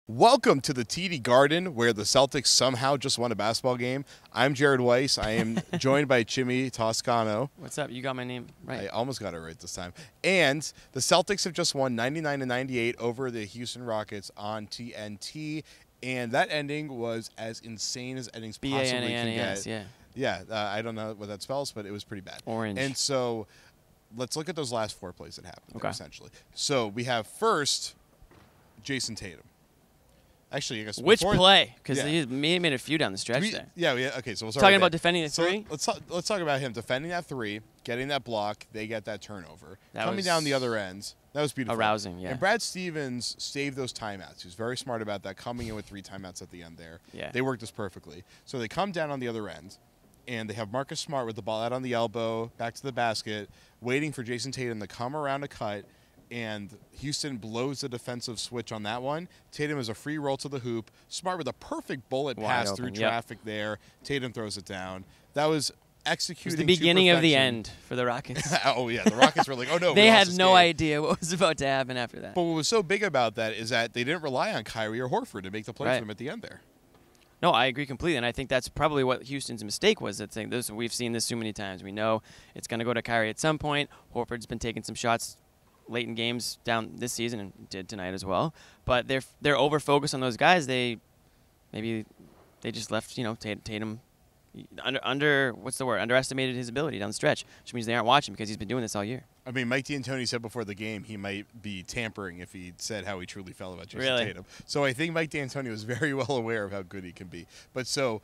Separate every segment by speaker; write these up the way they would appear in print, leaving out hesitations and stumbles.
Speaker 1: Welcome to the TD Garden, where the Celtics somehow just won a basketball game. I'm Jared Weiss. I am joined by Jimmy Toscano.
Speaker 2: What's up? You got my name right.
Speaker 1: I almost got it right this time. And the Celtics have just won 99-98 over the Houston Rockets on TNT. And that ending was as insane as endings possibly can get.
Speaker 2: Yeah.
Speaker 1: Yeah, I don't know what that spells, but it was pretty bad.
Speaker 2: Orange.
Speaker 1: And so let's look at those last four plays that happened, there, essentially. So we have first Jason Tatum. Actually, I guess
Speaker 2: which play? Because
Speaker 1: he
Speaker 2: made a few down the stretch there.
Speaker 1: Yeah, okay, so we'll start
Speaker 2: talking
Speaker 1: with
Speaker 2: about defending the three?
Speaker 1: Let's talk about him defending that three, getting that block, they get that turnover. Coming down the other ends, that was beautiful.
Speaker 2: Arousing, yeah.
Speaker 1: And Brad Stevens saved those timeouts. He was very smart about that, coming in with 3 timeouts at the end there.
Speaker 2: Yeah.
Speaker 1: They worked this perfectly. So they come down on the other end, and they have Marcus Smart with the ball out on the elbow, back to the basket, waiting for Jason Tatum to come around a cut, and Houston blows the defensive switch on that one. Tatum is a free roll to the hoop. Smart with a perfect bullet pass through traffic there. Tatum throws it down. That was executing
Speaker 2: the beginning of the end for the Rockets.
Speaker 1: Oh, yeah. The Rockets were like, oh, no.
Speaker 2: They had no idea what was about to happen after that.
Speaker 1: But what was so big about that is that they didn't rely on Kyrie or Horford to make the play for them at the end there.
Speaker 2: No, I agree completely, and I think that's probably what Houston's mistake was. That thing. We've seen this too many times. We know it's going to go to Kyrie at some point. Horford's been taking some shots late in games down this season and did tonight as well. But they're over focused on those guys. Maybe they just left Tatum underestimated his ability down the stretch, which means they aren't watching because he's been doing this all year.
Speaker 1: I mean, Mike D'Antoni said before the game he might be tampering if he said how he truly felt about Jason Tatum. So I think Mike D'Antoni was very well aware of how good he can be. But so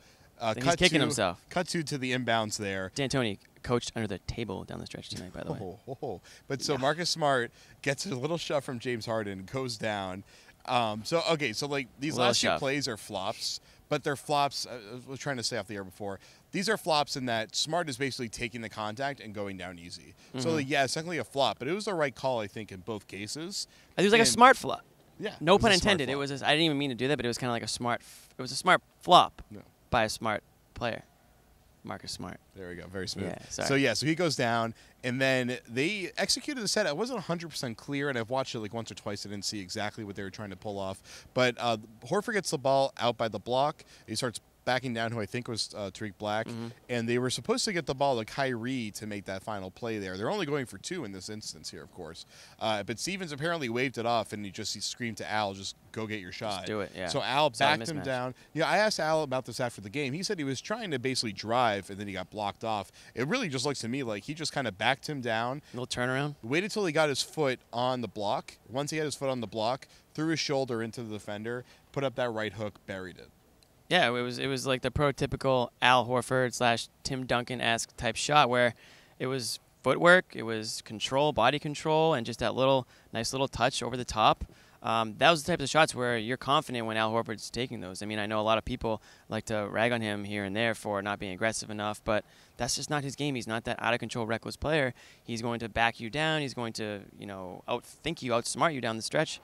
Speaker 2: he's kicking himself.
Speaker 1: Cut to the inbounds there.
Speaker 2: D'Antoni coached under the table down the stretch tonight, by the way.
Speaker 1: But so Marcus Smart gets a little shove from James Harden, goes down. So like these last few plays are flops, but they're flops. I was trying to say off the air before. These are flops in that Smart is basically taking the contact and going down easy. So it's technically a flop, but it was the right call, I think, in both cases.
Speaker 2: It was like a smart flop.
Speaker 1: Yeah.
Speaker 2: No pun intended. It was. I didn't even mean to do that, but it was kind of like a smart. It was a smart flop by a smart player. Marcus Smart.
Speaker 1: There we go. Very smooth.
Speaker 2: Yeah,
Speaker 1: so he goes down, and then they executed the set. I wasn't 100% clear, and I've watched it like once or twice. I didn't see exactly what they were trying to pull off. But Horford gets the ball out by the block. He starts backing down, who I think was Tariq Black, and they were supposed to get the ball to Kyrie to make that final play there. They're only going for 2 in this instance here, of course. But Stevens apparently waved it off, and he screamed to Al, just go get your shot.
Speaker 2: Just do it, yeah.
Speaker 1: So Al backed him down. Yeah, I asked Al about this after the game. He said he was trying to basically drive, and then he got blocked off. It really just looks to me like he just kind of backed him down.
Speaker 2: A little turnaround.
Speaker 1: Waited till he got his foot on the block. Once he had his foot on the block, threw his shoulder into the defender, put up that right hook, buried it.
Speaker 2: Yeah, it was like the prototypical Al Horford / Tim Duncan-esque type shot where it was footwork, it was control, body control, and just that nice little touch over the top. That was the type of shots where you're confident when Al Horford's taking those. I mean, I know a lot of people like to rag on him here and there for not being aggressive enough, but that's just not his game. He's not that out-of-control, reckless player. He's going to back you down. He's going to, outthink you, outsmart you down the stretch.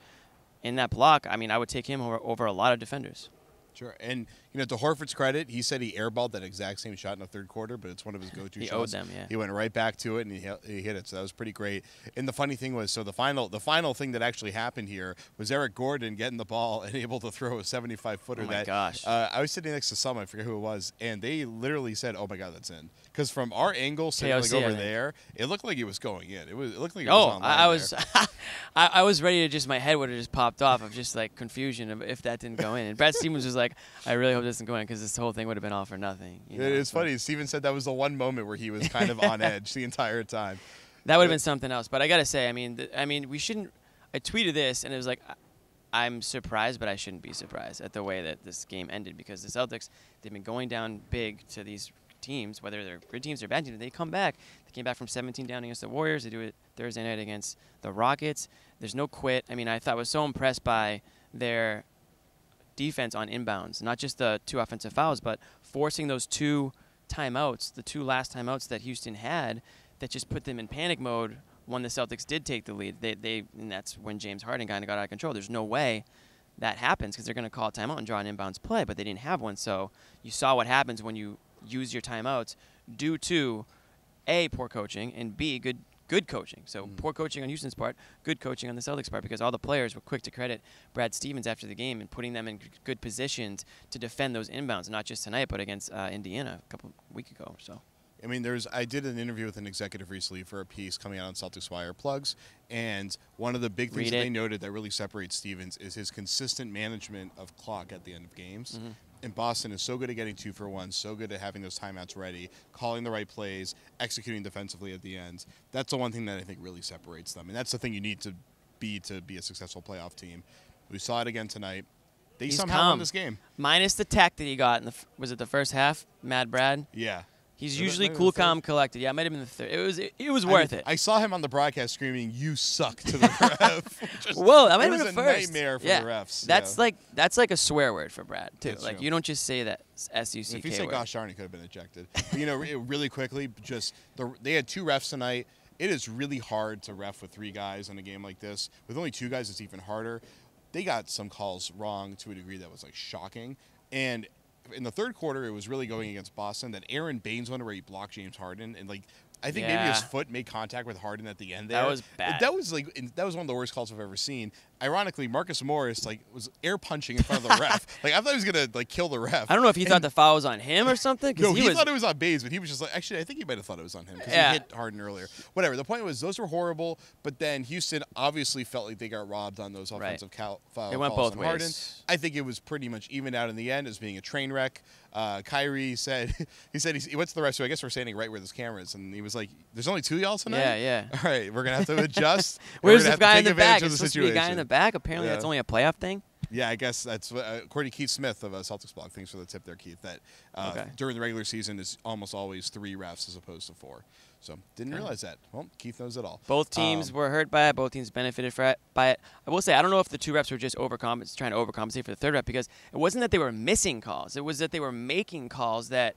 Speaker 2: In that block, I mean, I would take him over a lot of defenders.
Speaker 1: Sure. And, to Horford's credit, he said he airballed that exact same shot in the third quarter, but it's one of his go-to shots.
Speaker 2: He owed them, yeah.
Speaker 1: He went right back to it, and he hit it, so that was pretty great. And the funny thing was, so the final thing that actually happened here was Eric Gordon getting the ball and able to throw a 75-footer.
Speaker 2: Oh, my gosh.
Speaker 1: I was sitting next to someone, I forget who it was, and they literally said, oh, my God, that's in. Because from our angle, sitting over there, it looked like it was going in. It looked like it was online
Speaker 2: I was ready to my head would have just popped off of just, like, confusion of if that didn't go in. And Brad Stevens was like, I really hope this doesn't go in because this whole thing would have been all for nothing.
Speaker 1: It's funny. Steven said that was the one moment where he was kind of on edge the entire time.
Speaker 2: That would have been something else. But I got to say, I mean, we shouldn't – I tweeted this, and it was like I'm surprised, but I shouldn't be surprised at the way that this game ended because the Celtics, they've been going down big to these teams, whether they're good teams or bad teams. They come back. They came back from 17 down against the Warriors. They do it Thursday night against the Rockets. There's no quit. I mean, I thought I was so impressed by their – defense on inbounds, not just the 2 offensive fouls, but forcing those 2 timeouts, the 2 last timeouts that Houston had that just put them in panic mode when the Celtics did take the lead. And that's when James Harden kind of got out of control. There's no way that happens because they're going to call a timeout and draw an inbounds play, but they didn't have one. So you saw what happens when you use your timeouts due to A, poor coaching, and B, good good coaching. So poor coaching on Houston's part, good coaching on the Celtics part, because all the players were quick to credit Brad Stevens after the game and putting them in good positions to defend those inbounds, not just tonight, but against Indiana a couple weeks ago or so.
Speaker 1: I mean, I did an interview with an executive recently for a piece coming out on Celtics Wire Plugs, and one of the big things that they noted that really separates Stevens is his consistent management of clock at the end of games. And Boston is so good at getting 2 for 1, so good at having those timeouts ready, calling the right plays, executing defensively at the end. That's the one thing that I think really separates them, and that's the thing you need to be a successful playoff team. We saw it again tonight. They somehow won this game.
Speaker 2: Minus the tech that he got in was it the first half, Mad Brad?
Speaker 1: Yeah.
Speaker 2: He's usually cool, calm, collected. Yeah, it might have been the third. It was worth it.
Speaker 1: I saw him on the broadcast screaming, "You suck" to the ref.
Speaker 2: Whoa, that might have been the
Speaker 1: first.
Speaker 2: It
Speaker 1: was a nightmare for the refs.
Speaker 2: That's like a swear word for Brad too.
Speaker 1: That's
Speaker 2: like
Speaker 1: true.
Speaker 2: you don't just say that S-U-C-K
Speaker 1: If you say
Speaker 2: word.
Speaker 1: "gosh darn," he could have been ejected. But, really quickly, they had 2 refs tonight. It is really hard to ref with 3 guys in a game like this. With only 2 guys, it's even harder. They got some calls wrong to a degree that was like shocking. And in the third quarter, it was really going against Boston. That Aaron Baines one where he blocked James Harden, and I think maybe his foot made contact with Harden at the end there.
Speaker 2: That was bad.
Speaker 1: That was one of the worst calls I've ever seen. Ironically, Marcus Morris was air punching in front of the ref. I thought he was gonna kill the ref.
Speaker 2: I don't know if he thought the foul was on him or something.
Speaker 1: No, he thought it was on Baines, but he was just actually, I think he might have thought it was on him because he hit Harden earlier. Whatever. The point was, those were horrible, but then Houston obviously felt like they got robbed on those offensive foul
Speaker 2: it went
Speaker 1: calls
Speaker 2: both
Speaker 1: on Harden.
Speaker 2: ways.
Speaker 1: I think it was pretty much evened out in the end as being a train wreck. Kyrie said, he went to the ref, so I guess we're standing right where this camera is, and he was like, "There's only 2 y'all tonight?"
Speaker 2: Yeah.
Speaker 1: All right, we're going to have to adjust.
Speaker 2: Where's the guy in the back?
Speaker 1: It's
Speaker 2: supposed to be a guy in the back. Apparently, that's only a playoff thing.
Speaker 1: Yeah, I guess that's what, according to Keith Smith of Celtics Blog. Thanks for the tip there, Keith. That during the regular season is almost always 3 refs as opposed to 4. So didn't realize that. Well, Keith knows it all.
Speaker 2: Both teams were hurt by it. Both teams benefited by it. I will say, I don't know if the 2 refs were just trying to overcompensate for the third ref, because it wasn't that they were missing calls. It was that they were making calls that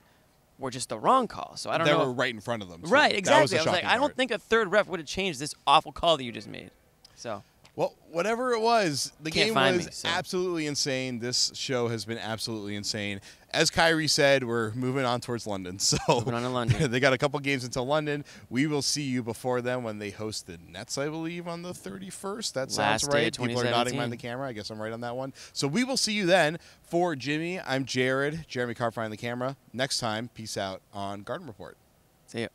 Speaker 2: were just the wrong calls. So I don't know.
Speaker 1: They were right in front of them. So
Speaker 2: right, exactly.
Speaker 1: I was like,
Speaker 2: I don't think a third ref would have changed this awful call that you just made. So.
Speaker 1: Well, whatever it was, the game was
Speaker 2: so.
Speaker 1: absolutely insane. This show has been absolutely insane. As Kyrie said, we're moving on towards London. So
Speaker 2: moving on to London.
Speaker 1: They got a couple games until London. We will see you before then when they host the Nets, I believe, on the 31st. That sounds right. People are nodding behind the camera. I guess I'm right on that one. So we will see you then. For Jimmy, I'm Jared. Jeremy Carr behind the camera. Next time, peace out on Garden Report.
Speaker 2: See you.